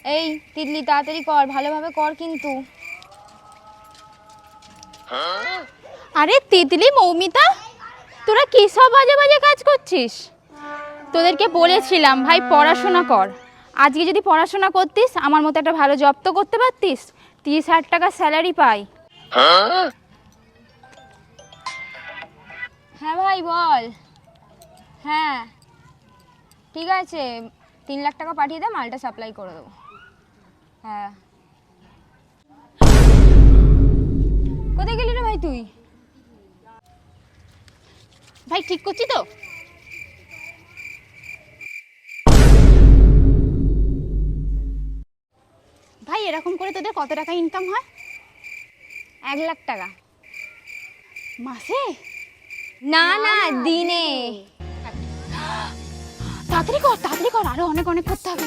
এই তিতলি তাড়াতাড়ি কর, ভালোভাবে কর কিন্তু। আরে তিতলি, মৌমিতা, তোরা কি সব বাজে বাজে কাজ করছিস? তোদেরকে বলেছিলাম ভাই পড়াশোনা কর। আজকে যদি পড়াশোনা করতিস আমার মতো একটা ভালো জব তো করতে পারতিস। 30,000 টাকা স্যালারি পাই। হ্যাঁ ভাই বল। হ্যাঁ ঠিক আছে, 3 লাখ টাকা পাঠিয়ে দে, মালটা সাপ্লাই করে দেবো। হ্যাঁ কোথায় গেলি রে ভাই তুই? ভাই ঠিক করছি তো? ভাই এরকম করে তোদের কত টাকা ইনকাম হয় 1 লাখ টাকা। মাসে? না না দিনে। তাড়াতাড়ি কর, আরো অনেক অনেক করতে হবে।